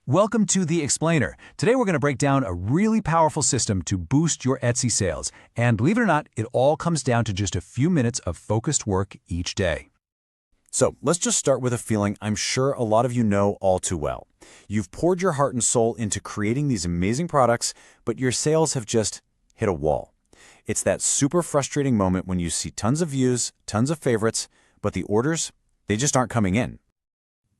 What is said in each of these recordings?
Welcome to The Explainer. Today we're going to break down a really powerful system to boost your Etsy sales. And believe it or not, it all comes down to just a few minutes of focused work each day. So let's just start with a feeling I'm sure a lot of you know all too well. You've poured your heart and soul into creating these amazing products, but your sales have just hit a wall. It's that super frustrating moment when you see tons of views, tons of favorites, but the orders, they just aren't coming in.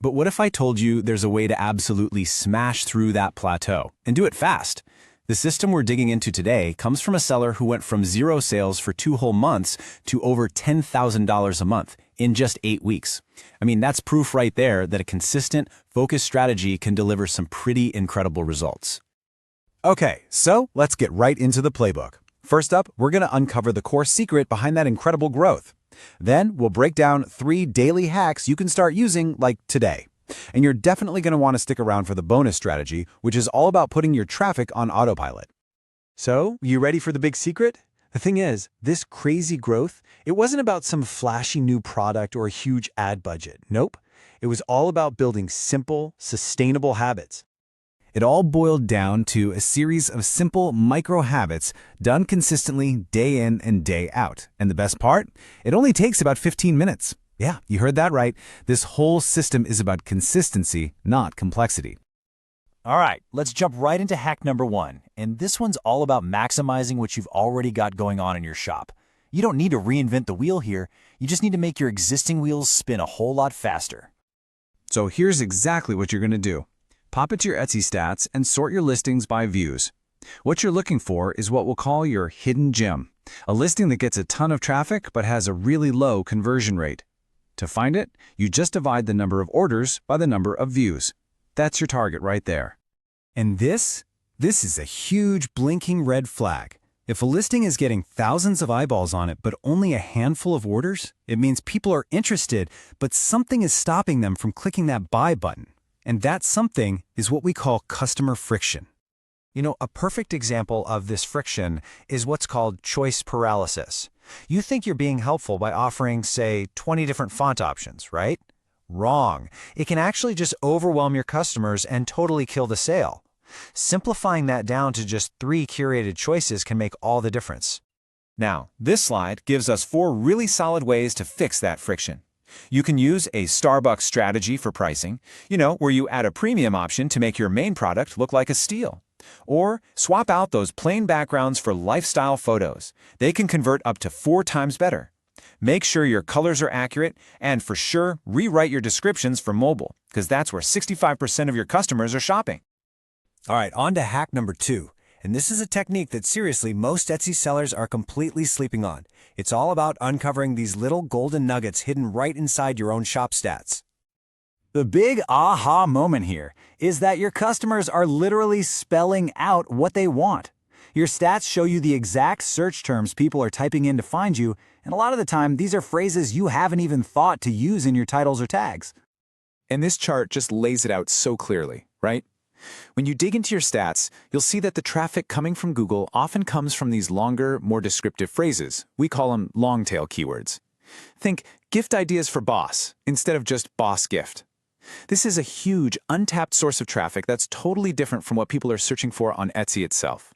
But what if I told you there's a way to absolutely smash through that plateau and do it fast? The system we're digging into today comes from a seller who went from 0 sales for 2 whole months to over $10,000 a month in just 8 weeks. I mean, that's proof right there that a consistent, focused strategy can deliver some pretty incredible results. Okay, so let's get right into the playbook. First up, we're going to uncover the core secret behind that incredible growth. Then we'll break down 3 daily hacks you can start using like today. And you're definitely going to want to stick around for the bonus strategy, which is all about putting your traffic on autopilot. So, you ready for the big secret? The thing is, this crazy growth, it wasn't about some flashy new product or a huge ad budget. Nope. It was all about building simple, sustainable habits. It all boiled down to a series of simple micro habits done consistently day in and day out. And the best part? It only takes about 15 minutes. Yeah, you heard that right. This whole system is about consistency, not complexity. All right, let's jump right into hack number 1. And this one's all about maximizing what you've already got going on in your shop. You don't need to reinvent the wheel here. You just need to make your existing wheels spin a whole lot faster. So here's exactly what you're going to do. Pop it to your Etsy stats and sort your listings by views. What you're looking for is what we'll call your hidden gem, a listing that gets a ton of traffic but has a really low conversion rate. To find it, you just divide the number of orders by the number of views. That's your target right there. And this is a huge blinking red flag. If a listing is getting thousands of eyeballs on it but only a handful of orders, it means people are interested, but something is stopping them from clicking that buy button. And that something is what we call customer friction. You know, a perfect example of this friction is what's called choice paralysis. You think you're being helpful by offering, say, 20 different font options, right? Wrong. It can actually just overwhelm your customers and totally kill the sale. Simplifying that down to just 3 curated choices can make all the difference. Now, this slide gives us 4 really solid ways to fix that friction. You can use a Starbucks strategy for pricing, where you add a premium option to make your main product look like a steal. Or swap out those plain backgrounds for lifestyle photos. They can convert up to 4 times better. Make sure your colors are accurate, and for sure, rewrite your descriptions for mobile, because that's where 65% of your customers are shopping. All right, on to hack number 2. And this is a technique that seriously most Etsy sellers are completely sleeping on. It's all about uncovering these little golden nuggets hidden right inside your own shop stats. The big aha moment here is that your customers are literally spelling out what they want. Your stats show you the exact search terms people are typing in to find you, and a lot of the time, these are phrases you haven't even thought to use in your titles or tags. And this chart just lays it out so clearly, right? When you dig into your stats, you'll see that the traffic coming from Google often comes from these longer, more descriptive phrases. We call them long-tail keywords. Think gift ideas for boss instead of just boss gift. This is a huge, untapped source of traffic that's totally different from what people are searching for on Etsy itself.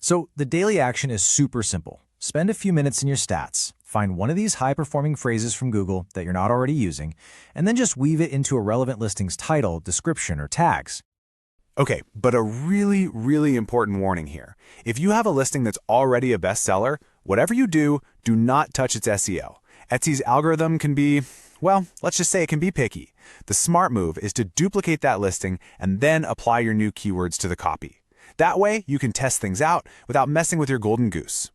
So the daily action is super simple. Spend a few minutes in your stats, find one of these high-performing phrases from Google that you're not already using, and then just weave it into a relevant listing's title, description, or tags. Okay, but a really, really important warning here. If you have a listing that's already a bestseller, whatever you do, do not touch its SEO. Etsy's algorithm can be, well, let's just say it can be picky. The smart move is to duplicate that listing and then apply your new keywords to the copy. That way, you can test things out without messing with your golden goose.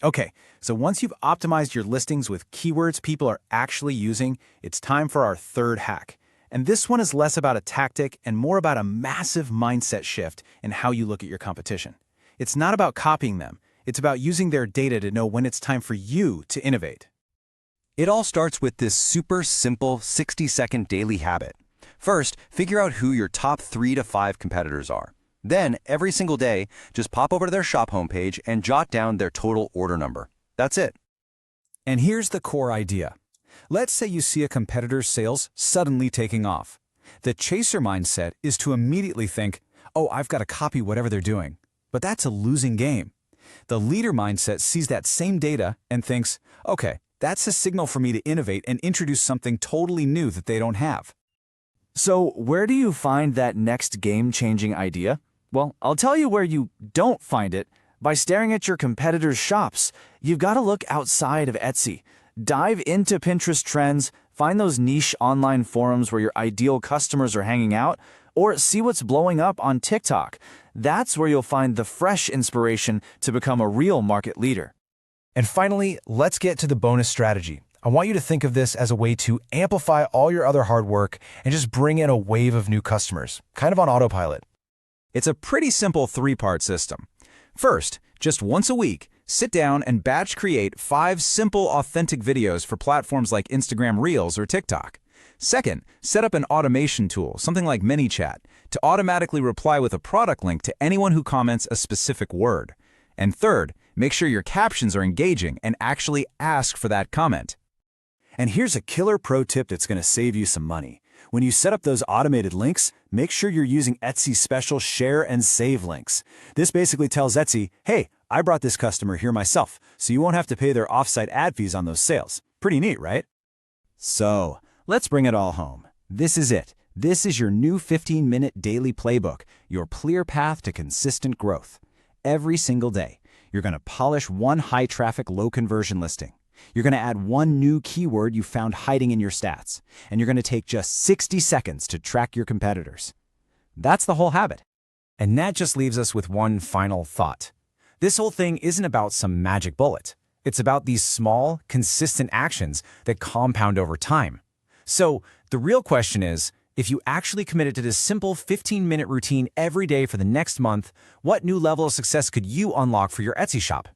Okay, so once you've optimized your listings with keywords people are actually using, it's time for our 3rd hack. And this one is less about a tactic and more about a massive mindset shift in how you look at your competition. It's not about copying them. It's about using their data to know when it's time for you to innovate. It all starts with this super simple 60-second daily habit. First, figure out who your top 3 to 5 competitors are. Then, every single day, just pop over to their shop homepage and jot down their total order number. That's it. And here's the core idea. Let's say you see a competitor's sales suddenly taking off. The chaser mindset is to immediately think, oh, I've got to copy whatever they're doing. But that's a losing game. The leader mindset sees that same data and thinks, okay, that's a signal for me to innovate and introduce something totally new that they don't have. So where do you find that next game-changing idea? Well, I'll tell you where you don't find it. By staring at your competitors' shops. You've got to look outside of Etsy. Dive into Pinterest trends, find those niche online forums where your ideal customers are hanging out, or see what's blowing up on TikTok. That's where you'll find the fresh inspiration to become a real market leader. And finally, let's get to the bonus strategy. I want you to think of this as a way to amplify all your other hard work and just bring in a wave of new customers, kind of on autopilot. It's a pretty simple three-part system. First, just once a week, sit down and batch create 5 simple, authentic videos for platforms like Instagram Reels or TikTok. Second, set up an automation tool, something like ManyChat, to automatically reply with a product link to anyone who comments a specific word. And third, make sure your captions are engaging and actually ask for that comment. And here's a killer pro tip that's going to save you some money. When you set up those automated links, make sure you're using Etsy's special share and save links. This basically tells Etsy, hey, I brought this customer here myself, so you won't have to pay their offsite ad fees on those sales. Pretty neat, right? So, let's bring it all home. This is it. This is your new 15-minute daily playbook, your clear path to consistent growth. Every single day, you're going to polish one high-traffic, low-conversion listing. You're going to add one new keyword you found hiding in your stats, and you're going to take just 60 seconds to track your competitors. That's the whole habit. And that just leaves us with one final thought. This whole thing isn't about some magic bullet. It's about these small, consistent actions that compound over time. So the real question is, if you actually committed to this simple 15-minute routine every day for the next month, what new level of success could you unlock for your Etsy shop?